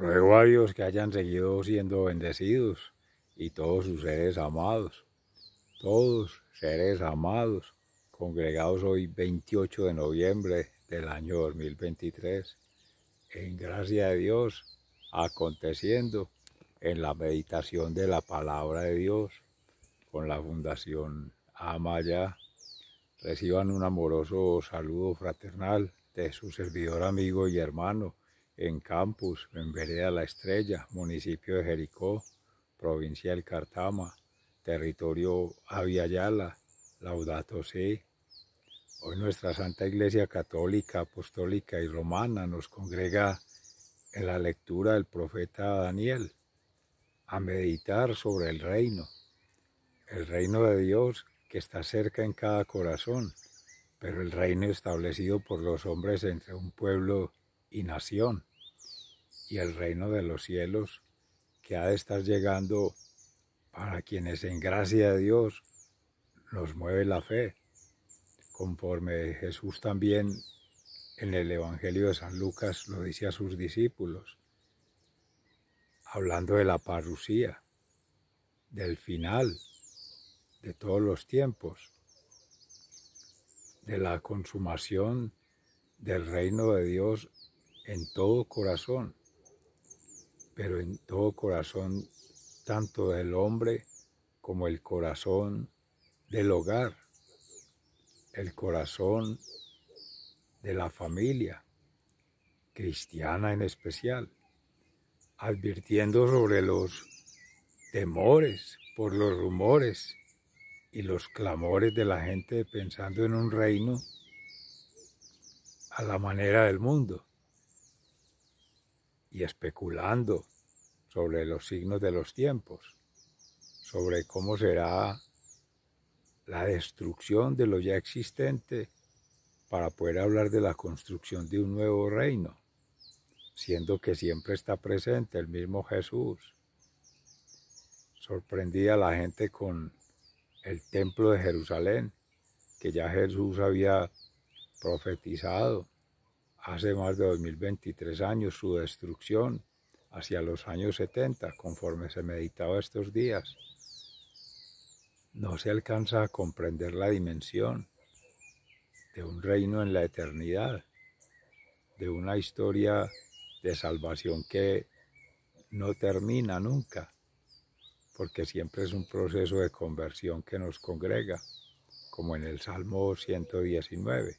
Ruego a Dios que hayan seguido siendo bendecidos y todos sus seres amados, congregados hoy 28 de noviembre del año 2023, en gracia de Dios, aconteciendo en la meditación de la palabra de Dios con la Fundación Amaya. Reciban un amoroso saludo fraternal de su servidor, amigo y hermano en Campus, en Vereda La Estrella, municipio de Jericó, provincia del Cartama, territorio Aviala, Laudato Si. Hoy nuestra Santa Iglesia Católica, Apostólica y Romana nos congrega en la lectura del profeta Daniel a meditar sobre el reino de Dios que está cerca en cada corazón, pero el reino establecido por los hombres entre un pueblo y nación, y el reino de los cielos que ha de estar llegando para quienes en gracia de Dios nos mueve la fe, conforme Jesús también en el Evangelio de San Lucas lo dice a sus discípulos, hablando de la parusía, del final de todos los tiempos, de la consumación del reino de Dios en todo corazón, pero en todo corazón tanto del hombre como el corazón del hogar, el corazón de la familia, cristiana en especial, advirtiendo sobre los temores por los rumores y los clamores de la gente pensando en un reino a la manera del mundo y especulando sobre los signos de los tiempos, sobre cómo será la destrucción de lo ya existente para poder hablar de la construcción de un nuevo reino, siendo que siempre está presente el mismo Jesús. Sorprendía a la gente con el templo de Jerusalén, que ya Jesús había profetizado hace más de 2023 años su destrucción hacia los años 70, conforme se meditaba estos días. No se alcanza a comprender la dimensión de un reino en la eternidad, de una historia de salvación que no termina nunca, porque siempre es un proceso de conversión que nos congrega, como en el Salmo 119,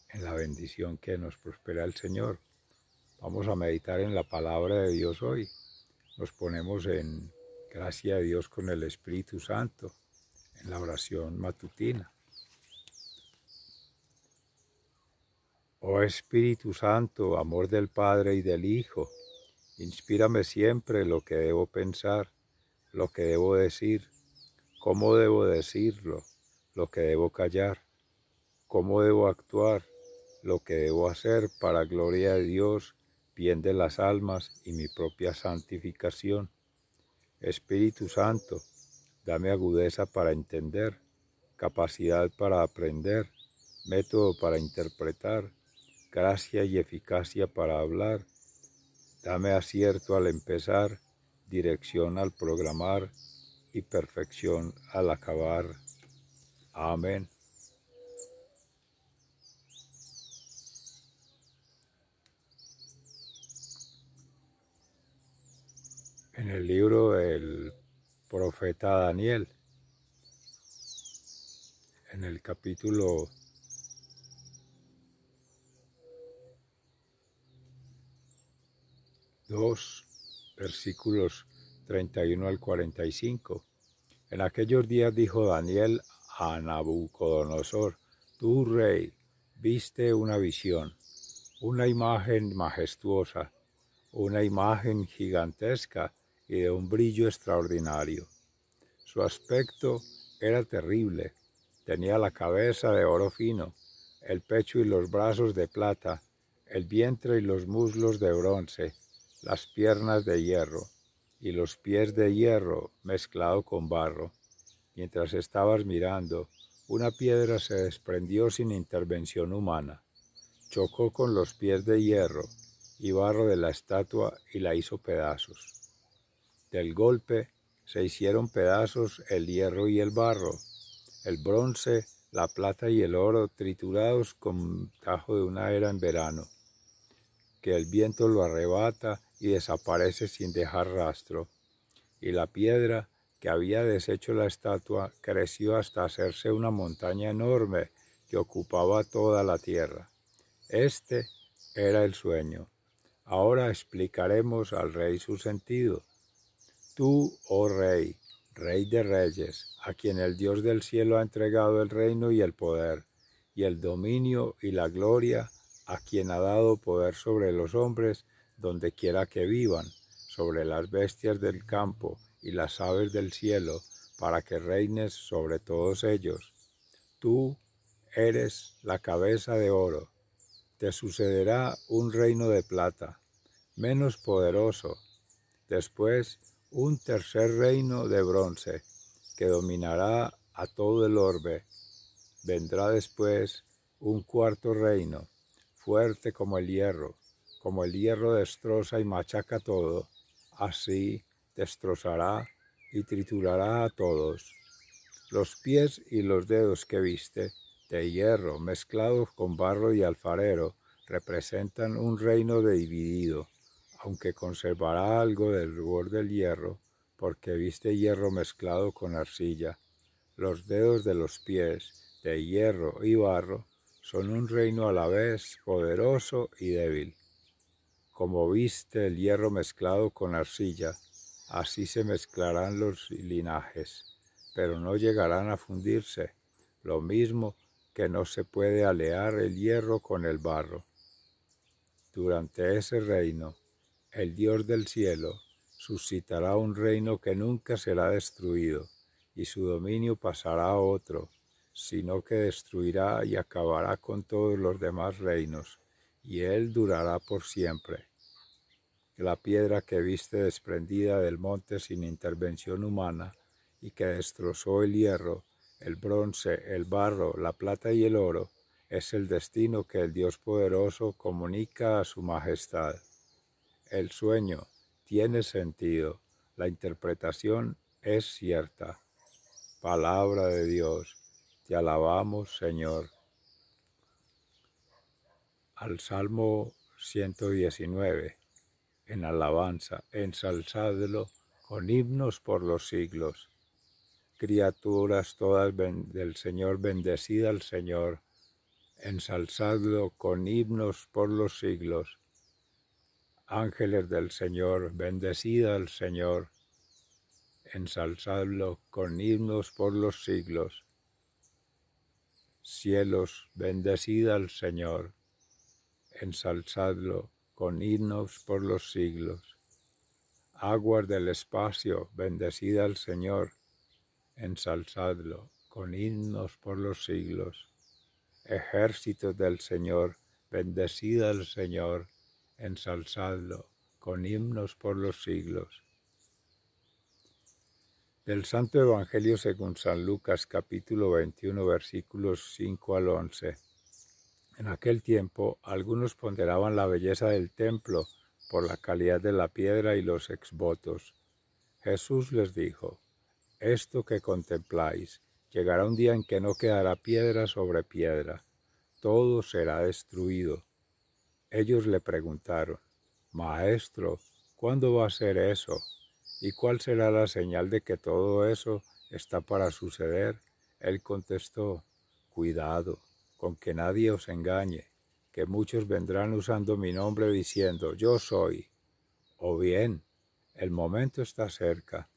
en la bendición que nos prospera el Señor. Vamos a meditar en la palabra de Dios hoy. Nos ponemos en gracia de Dios con el Espíritu Santo, en la oración matutina. Oh Espíritu Santo, amor del Padre y del Hijo, inspírame siempre lo que debo pensar, lo que debo decir, cómo debo decirlo, lo que debo callar, cómo debo actuar, lo que debo hacer para gloria de Dios, bien de las almas y mi propia santificación. Espíritu Santo, dame agudeza para entender, capacidad para aprender, método para interpretar, gracia y eficacia para hablar. Dame acierto al empezar, dirección al programar y perfección al acabar. Amén. En el libro del profeta Daniel, en el capítulo 2, versículos 31 al 45. En aquellos días dijo Daniel a Nabucodonosor, tú rey, viste una visión, una imagen majestuosa, una imagen gigantesca y de un brillo extraordinario. Su aspecto era terrible, tenía la cabeza de oro fino, el pecho y los brazos de plata, el vientre y los muslos de bronce, las piernas de hierro y los pies de hierro mezclado con barro. Mientras estabas mirando, una piedra se desprendió sin intervención humana, chocó con los pies de hierro y barro de la estatua y la hizo pedazos. Del golpe se hicieron pedazos el hierro y el barro, el bronce, la plata y el oro triturados con tajo de una era en verano, que el viento lo arrebata y desaparece sin dejar rastro. Y la piedra que había deshecho la estatua creció hasta hacerse una montaña enorme que ocupaba toda la tierra. Este era el sueño. Ahora explicaremos al rey su sentido. Tú, oh rey, rey de reyes, a quien el Dios del cielo ha entregado el reino y el poder, y el dominio y la gloria, a quien ha dado poder sobre los hombres donde quiera que vivan, sobre las bestias del campo y las aves del cielo, para que reines sobre todos ellos. Tú eres la cabeza de oro. Te sucederá un reino de plata, menos poderoso. Después, un tercer reino de bronce, que dominará a todo el orbe. Vendrá después un cuarto reino, fuerte como el hierro destroza y machaca todo, así destrozará y triturará a todos. Los pies y los dedos que viste, de hierro mezclados con barro y alfarero, representan un reino dividido, aunque conservará algo del rubor del hierro, porque viste hierro mezclado con arcilla. Los dedos de los pies, de hierro y barro, son un reino a la vez poderoso y débil. Como viste el hierro mezclado con arcilla, así se mezclarán los linajes, pero no llegarán a fundirse, lo mismo que no se puede alear el hierro con el barro. Durante ese reino, el Dios del cielo suscitará un reino que nunca será destruido, y su dominio pasará a otro, sino que destruirá y acabará con todos los demás reinos, y él durará por siempre. La piedra que viste desprendida del monte sin intervención humana, y que destrozó el hierro, el bronce, el barro, la plata y el oro, es el destino que el Dios poderoso comunica a su majestad. El sueño tiene sentido, la interpretación es cierta. Palabra de Dios, te alabamos, Señor. Al Salmo 119, en alabanza, ensalzadlo con himnos por los siglos. Criaturas todas del Señor, bendecid al Señor, ensalzadlo con himnos por los siglos. Ángeles del Señor, bendecid al Señor, ensalzadlo con himnos por los siglos. Cielos, bendecid al Señor, ensalzadlo con himnos por los siglos. Aguas del espacio, bendecid al Señor, ensalzadlo con himnos por los siglos. Ejércitos del Señor, bendecid al Señor, ensalzadlo con himnos por los siglos. Del Santo Evangelio según San Lucas, capítulo 21, versículos 5 al 11. En aquel tiempo, algunos ponderaban la belleza del templo por la calidad de la piedra y los exvotos. Jesús les dijo: esto que contempláis, llegará un día en que no quedará piedra sobre piedra, todo será destruido. Ellos le preguntaron: Maestro, ¿cuándo va a ser eso? ¿Y cuál será la señal de que todo eso está para suceder? Él contestó: cuidado, con que nadie os engañe, que muchos vendrán usando mi nombre diciendo: yo soy, o bien, el momento está cerca.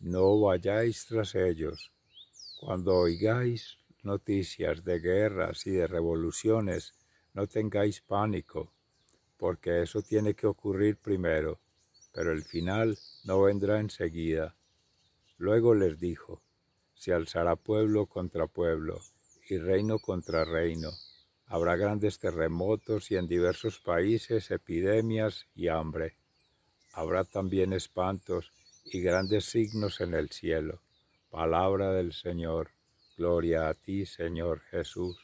No vayáis tras ellos. Cuando oigáis noticias de guerras y de revoluciones, no tengáis pánico, porque eso tiene que ocurrir primero, pero el final no vendrá enseguida. Luego les dijo: se alzará pueblo contra pueblo y reino contra reino. Habrá grandes terremotos y en diversos países epidemias y hambre. Habrá también espantos y grandes signos en el cielo. Palabra del Señor. Gloria a ti, Señor Jesús.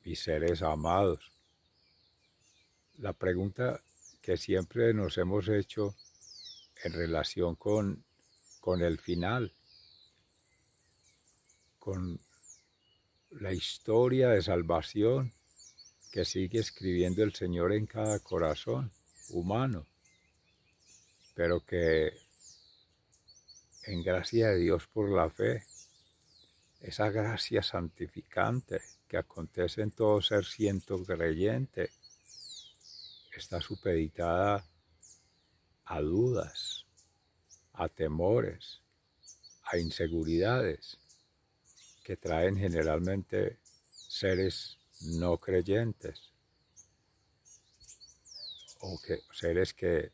Mis seres amados, la pregunta que siempre nos hemos hecho en relación con el final, con la historia de salvación que sigue escribiendo el Señor en cada corazón humano, pero que en gracia de Dios por la fe, esa gracia santificante que acontece en todo ser siendo creyente, está supeditada a dudas, a temores, a inseguridades que traen generalmente seres no creyentes o seres que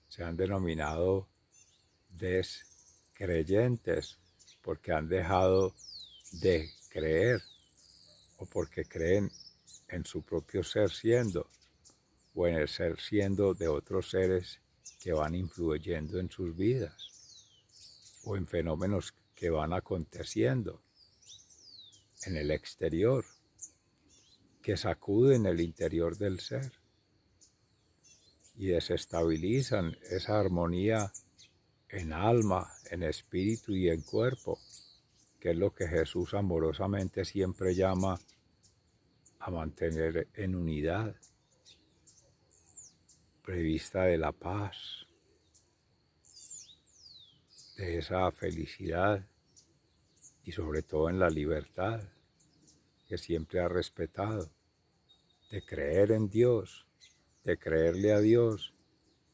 se han denominado descreyentes porque han dejado de creer o porque creen en su propio ser siendo o en el ser siendo de otros seres que van influyendo en sus vidas o en fenómenos que van aconteciendo en el exterior, que sacuden el interior del ser y desestabilizan esa armonía en alma, en espíritu y en cuerpo, que es lo que Jesús amorosamente siempre llama a mantener en unidad, prevista de la paz, de esa felicidad y sobre todo en la libertad que siempre ha respetado, de creer en Dios, de creerle a Dios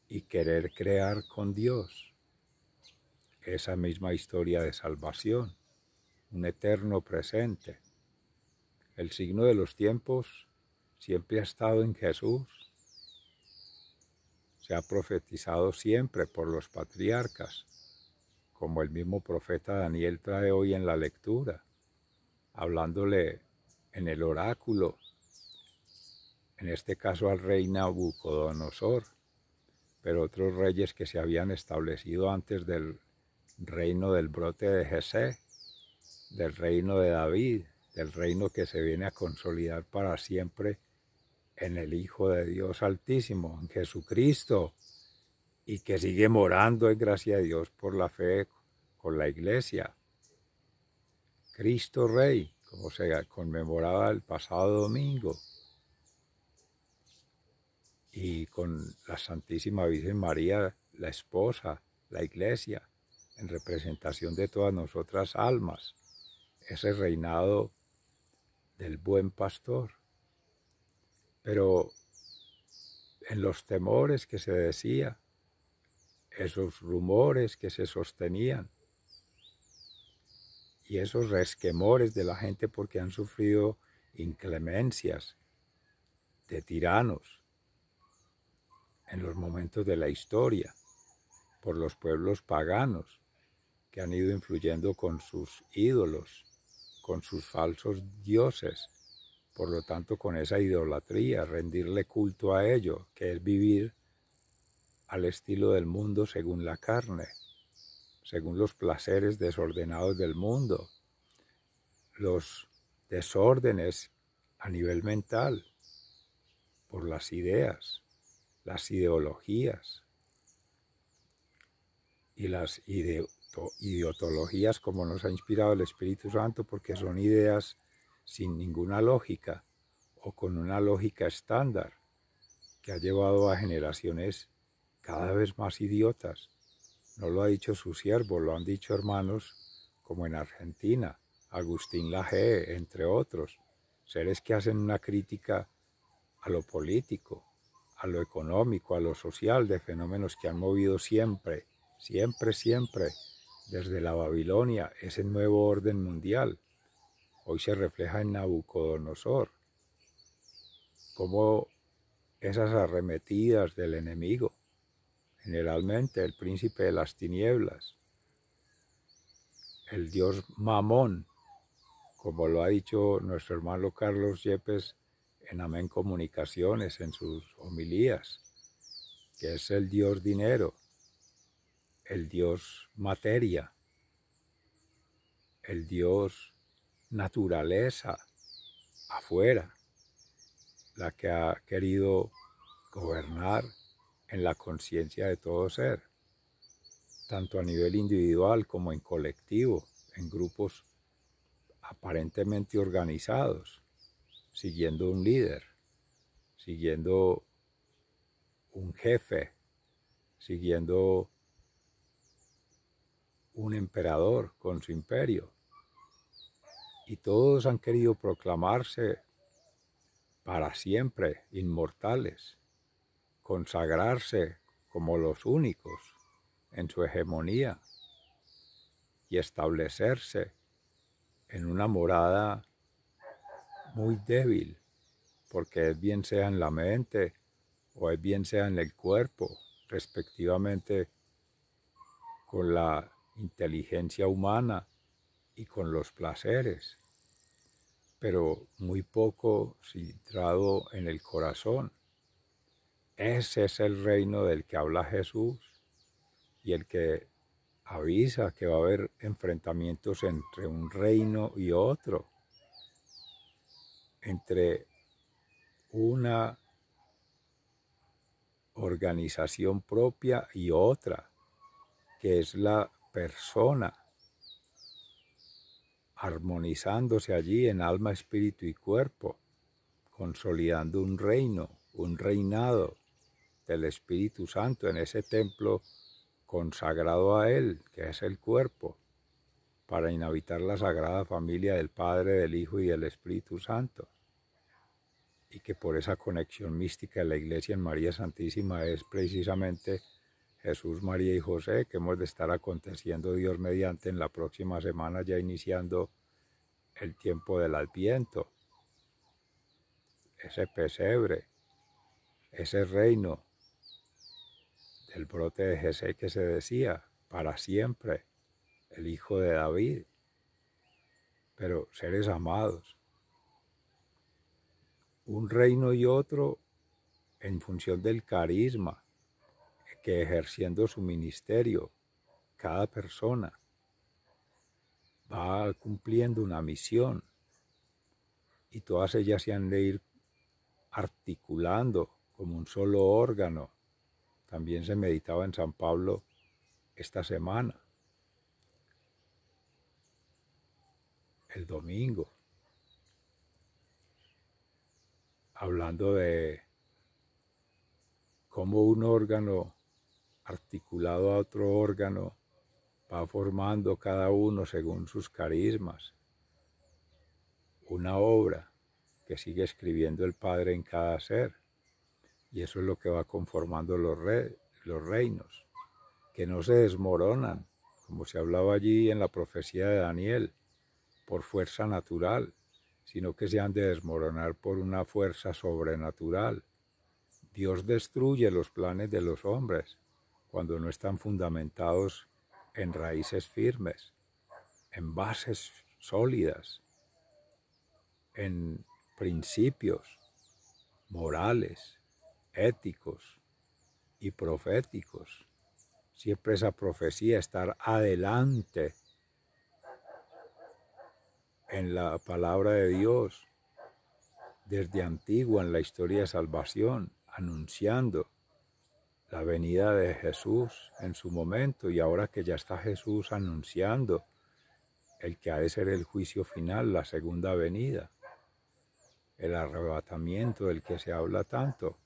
y querer crear con Dios. Esa misma historia de salvación, un eterno presente. El signo de los tiempos siempre ha estado en Jesús. Se ha profetizado siempre por los patriarcas, como el mismo profeta Daniel trae hoy en la lectura, hablándole en el oráculo, en este caso al rey Nabucodonosor, pero otros reyes que se habían establecido antes del reino del brote de Jesé, del reino de David, del reino que se viene a consolidar para siempre en el Hijo de Dios Altísimo, en Jesucristo, y que sigue morando en gracia de Dios por la fe con la Iglesia. Cristo Rey, como se conmemoraba el pasado domingo, y con la Santísima Virgen María, la esposa, la Iglesia, en representación de todas nosotras almas, ese reinado del buen pastor. Pero en los temores que se decía, esos rumores que se sostenían y esos resquemores de la gente porque han sufrido inclemencias de tiranos en los momentos de la historia por los pueblos paganos que han ido influyendo con sus ídolos, con sus falsos dioses, por lo tanto con esa idolatría, rendirle culto a ello, que es vivir al estilo del mundo según la carne, según los placeres desordenados del mundo, los desórdenes a nivel mental, por las ideas, las ideologías y las ideologías como nos ha inspirado el Espíritu Santo, porque son ideas sin ninguna lógica o con una lógica estándar que ha llevado a generaciones cada vez más idiotas. No lo ha dicho su siervo, lo han dicho hermanos como en Argentina, Agustín Laje, entre otros, seres que hacen una crítica a lo político, a lo económico, a lo social, de fenómenos que han movido siempre, desde la Babilonia, ese nuevo orden mundial. Hoy se refleja en Nabucodonosor, como esas arremetidas del enemigo, generalmente el príncipe de las tinieblas, el dios Mamón, como lo ha dicho nuestro hermano Carlos Yepes en Amén Comunicaciones, en sus homilías, que es el dios dinero, el dios materia, el dios naturaleza afuera, la que ha querido gobernar en la conciencia de todo ser, tanto a nivel individual como en colectivo, en grupos aparentemente organizados, siguiendo un líder, siguiendo un jefe, siguiendo un emperador con su imperio. Y todos han querido proclamarse para siempre inmortales, consagrarse como los únicos en su hegemonía y establecerse en una morada muy débil, porque es bien sea en la mente o es bien sea en el cuerpo, respectivamente con la inteligencia humana y con los placeres, pero muy poco centrado en el corazón. Ese es el reino del que habla Jesús y el que avisa que va a haber enfrentamientos entre un reino y otro, entre una organización propia y otra, que es la persona armonizándose allí en alma, espíritu y cuerpo, consolidando un reino, un reinado del Espíritu Santo en ese templo consagrado a Él, que es el cuerpo, para inhabitar la sagrada familia del Padre, del Hijo y del Espíritu Santo. Y que por esa conexión mística de la Iglesia en María Santísima es precisamente Jesús, María y José, que hemos de estar aconteciendo Dios mediante en la próxima semana, ya iniciando el tiempo del Adviento. Ese pesebre, ese reino del brote de Jesé que se decía, para siempre, el hijo de David. Pero seres amados, un reino y otro en función del carisma que ejerciendo su ministerio, cada persona va cumpliendo una misión y todas ellas se han de ir articulando como un solo órgano. También se meditaba en San Pablo esta semana, el domingo, hablando de cómo un órgano articulado a otro órgano va formando cada uno según sus carismas una obra que sigue escribiendo el Padre en cada ser. Y eso es lo que va conformando los reinos, que no se desmoronan, como se hablaba allí en la profecía de Daniel, por fuerza natural, sino que se han de desmoronar por una fuerza sobrenatural. Dios destruye los planes de los hombres cuando no están fundamentados en raíces firmes, en bases sólidas, en principios morales, éticos y proféticos. Siempre esa profecía, estar adelante en la palabra de Dios, desde antigua en la historia de salvación, anunciando la venida de Jesús en su momento, y ahora que ya está Jesús anunciando el que ha de ser el juicio final, la segunda venida, el arrebatamiento del que se habla tanto,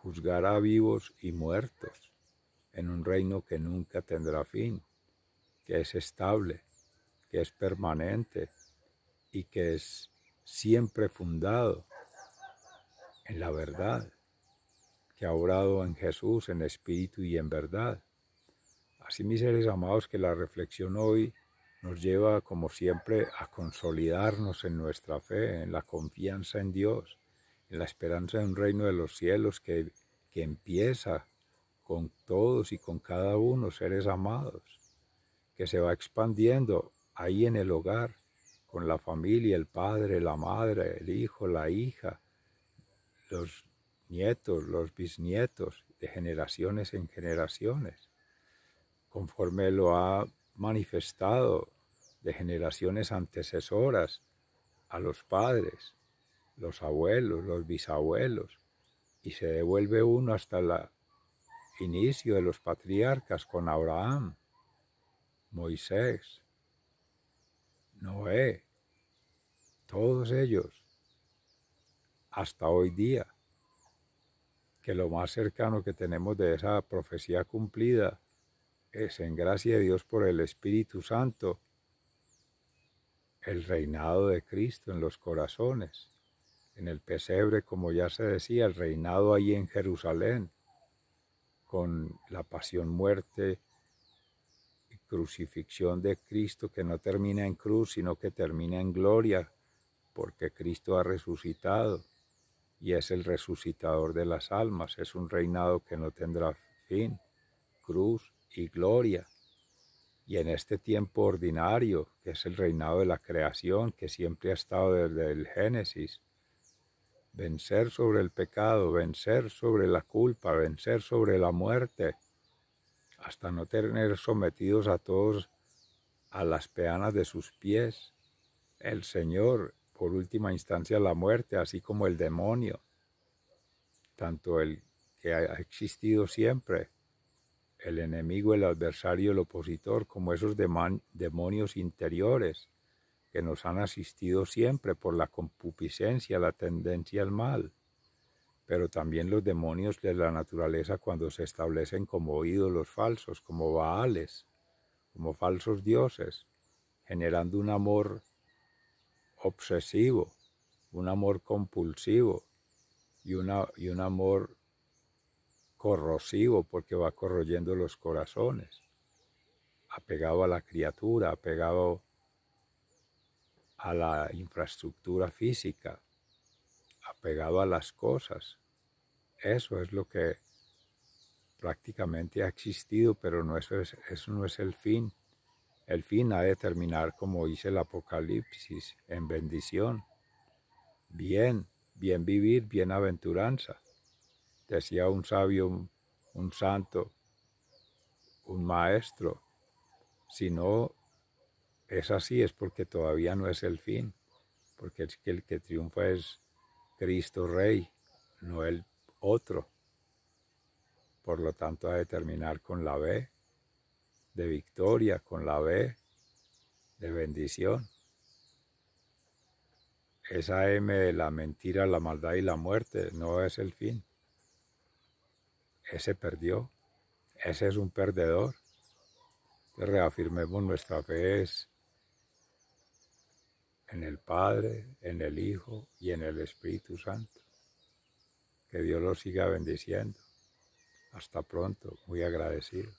juzgar a vivos y muertos en un reino que nunca tendrá fin, que es estable, que es permanente y que es siempre fundado en la verdad, que ha obrado en Jesús en espíritu y en verdad. Así, mis seres amados, que la reflexión hoy nos lleva, como siempre, a consolidarnos en nuestra fe, en la confianza en Dios, en la esperanza de un reino de los cielos que empieza con todos y con cada uno, seres amados, que se va expandiendo ahí en el hogar, con la familia, el padre, la madre, el hijo, la hija, los nietos, los bisnietos, de generaciones en generaciones, conforme lo ha manifestado de generaciones antecesoras a los padres, los abuelos, los bisabuelos, y se devuelve uno hasta el inicio de los patriarcas con Abraham, Moisés, Noé, todos ellos, hasta hoy día, que lo más cercano que tenemos de esa profecía cumplida es, en gracia de Dios por el Espíritu Santo, el reinado de Cristo en los corazones, en el pesebre, como ya se decía, el reinado ahí en Jerusalén, con la pasión, muerte y crucifixión de Cristo, que no termina en cruz, sino que termina en gloria, porque Cristo ha resucitado y es el resucitador de las almas. Es un reinado que no tendrá fin, cruz y gloria. Y en este tiempo ordinario, que es el reinado de la creación, que siempre ha estado desde el Génesis, vencer sobre el pecado, vencer sobre la culpa, vencer sobre la muerte, hasta no tener sometidos a todos a las peanas de sus pies, el Señor, por última instancia la muerte, así como el demonio, tanto el que ha existido siempre, el enemigo, el adversario, el opositor, como esos demonios interiores que nos han asistido siempre por la concupiscencia, la tendencia al mal, pero también los demonios de la naturaleza cuando se establecen como ídolos falsos, como Baales, como falsos dioses, generando un amor obsesivo, un amor compulsivo y un amor corrosivo, porque va corroyendo los corazones, apegado a la criatura, apegado a la infraestructura física, apegado a las cosas. Eso es lo que prácticamente ha existido, pero eso no es el fin. El fin ha de terminar, como dice el Apocalipsis, en bendición. Bien, bien vivir, bienaventuranza. Decía un sabio, un santo, un maestro, si no es así es porque todavía no es el fin, porque es que el que triunfa es Cristo Rey, no el otro. Por lo tanto, ha de terminar con la B de victoria, con la B de bendición. Esa M de la mentira, la maldad y la muerte no es el fin. Ese perdió, ese es un perdedor. Reafirmemos nuestra fe en el Padre, en el Hijo y en el Espíritu Santo. Que Dios los siga bendiciendo. Hasta pronto, muy agradecido.